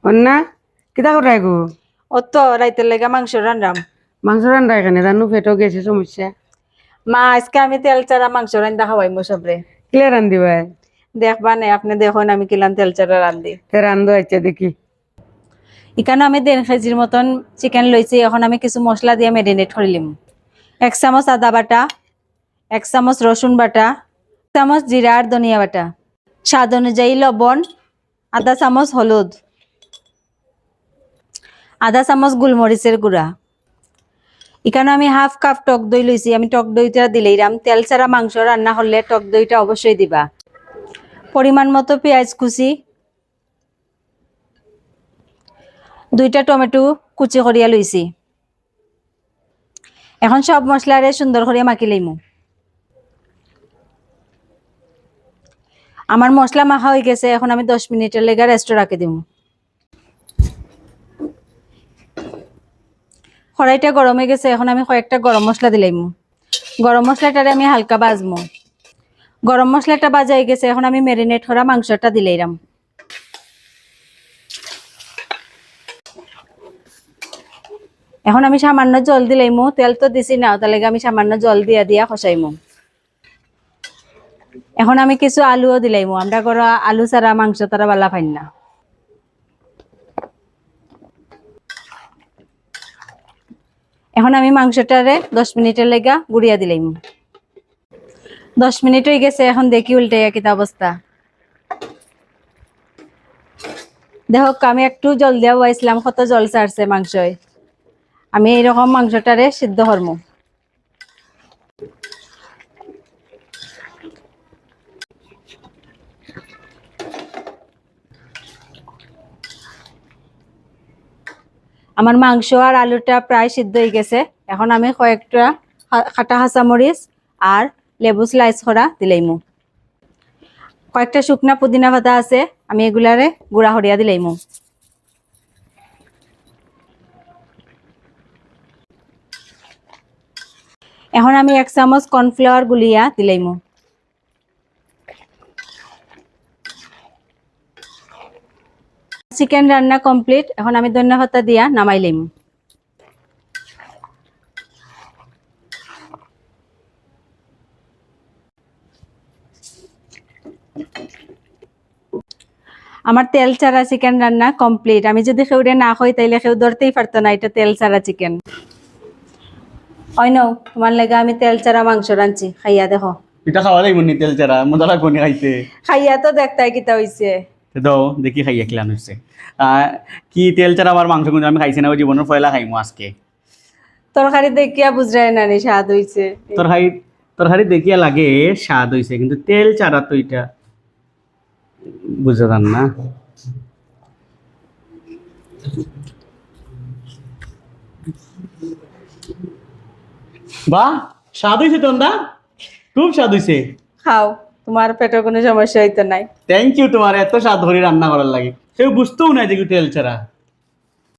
অন্না কিতা করাই গো? ও তো রাইতের লেগা মাংস রান্নাম। মাংস রান্না এখানে রান্নু পেটও গেছে সমস্যা। মা আজকে আমি তেল চারা মাংস রান্দা খাওয়াইমু সবরে। কিলা রান্ধিবাই? দেখবা নাই আপনি দেখুন আমি কিলাম তেল চারা রান্ধি। তে রান্ধো আচ্ছা দেখি। এখানে আমি 1.5 কেজির মতন চিকেন লইছি। এখন আমি কিছু মশলা দিয়ে ম্যারিনেট করিলিম। 1 চামচ আদা বাটা, 1 চামচ রসুন বাটা, 1 চামচ জিরা আর ধনিয়া বাটা, স্বাদ অনুযায়ী লবণ, আধা চামচ হলুদ, আধা চামচ গোলমরিচের গুঁড়া। এখানে আমি হাফ কাপ টক দই লইছি। আমি টক দইটা দিলেইরাম। তেল ছাড়া মাংস রান্না করলে টক দইটা অবশ্যই দিবা। পরিমাণ মতো পেঁয়াজ কুচি, 2টা টমেটো কুচি করিয়া লইছি। এখন সব মশলারে সুন্দর করিয়া মাখি লইমু। আমার মশলা মাখা হয়ে গেছে। এখন আমি 10 মিনিটের লেগে রেস্টে রাখি দিমু। কড়াইটা গরম হয়ে গেছে। এখন আমি কয়েকটা গরম মশলা দিলাইমু। গরম মশলাটারে আমি হালকা ভাজমু। গরম মশলাটা ভাজা হয়ে গেছে। এখন আমি ম্যারিনেট করা মাংসটা দিলাইরাম। এখন আমি সামান্য জল দিলাইমু। তেল তো দিছি না, তার লাগে আমি সামান্য জল দিয়া খসাইমু। এখন আমি কিছু আলুও দিলাইমু। আমরা করা আলু ছাড়া মাংস তারা বালা পাই না। এখন আমি মাংসটারে 10 মিনিটের লেগা গুড়িয়া দিলাইমু। 10 মিনিট হয়ে গেছে। এখন দেখি উল্টাইয়া কিতা অবস্থা। দেখো আমি একটু জল দিয়া বসাইছিলাম, কত জল ছাড়ছে মাংসয়। আমি এইরকম মাংসটারে সিদ্ধ করবো। আমার মাংস আর আলুটা প্রায় সিদ্ধ হয়ে গেছে। এখন আমি কয়েকটা কাটা কাঁচামরিচ আর লেবু স্লাইস করা দিলাইমু। কয়েকটা শুকনা পুদিনা পাতা আছে, আমি এগুলারে গুঁড়া হরিয়া দিলাইমু। এখন আমি 1 চামচ কর্নফ্লাওয়ার গুলিয়া দিলাইমু। চিকেন রান্না কমপ্লিট। এখন আমি ধনিয়া পাতা দিয়া নামাই লইমু। আমার তেল ছাড়া চিকেন রান্না কমপ্লিট। আমি যদি কেউরে না খাই তাইলে কেউ ধরতেই পারতো না এটা তেল ছাড়া চিকেন। অইনো তোমার লেগে আমি তেল ছাড়া মাংস রাঁধছি, খাইয়া দেখো। এটা খাওয়া লাগবে নি তেল চারা মজা লাগবে নি খাইতে? খাইয়া তো দেখতাই কিতা হইছে। দাও দেখি খাইয়া খেলাম হচ্ছে। কি তেল চারা আমার মাংস কিন্তু আমি খাইছি না, ওই জীবনের পয়লা খাইমু আজকে। তরকারি দেখিয়া বুঝরাই না নি স্বাদ হইছে। তরকারি তরকারি দেখিয়া লাগে স্বাদ হইছে, কিন্তু তেল চারা তো এটা বুঝতে পার না। বাহ, স্বাদ হইছে তোমরা, খুব স্বাদ হইছে। খাও, তোমার পেটের কোনো সমস্যা হইতো নাই। থ্যাংক ইউ তোমার এত স্বাদ ধরে রান্না করার লাগে। কেউ বুঝতেও না যে তেল ছাড়া।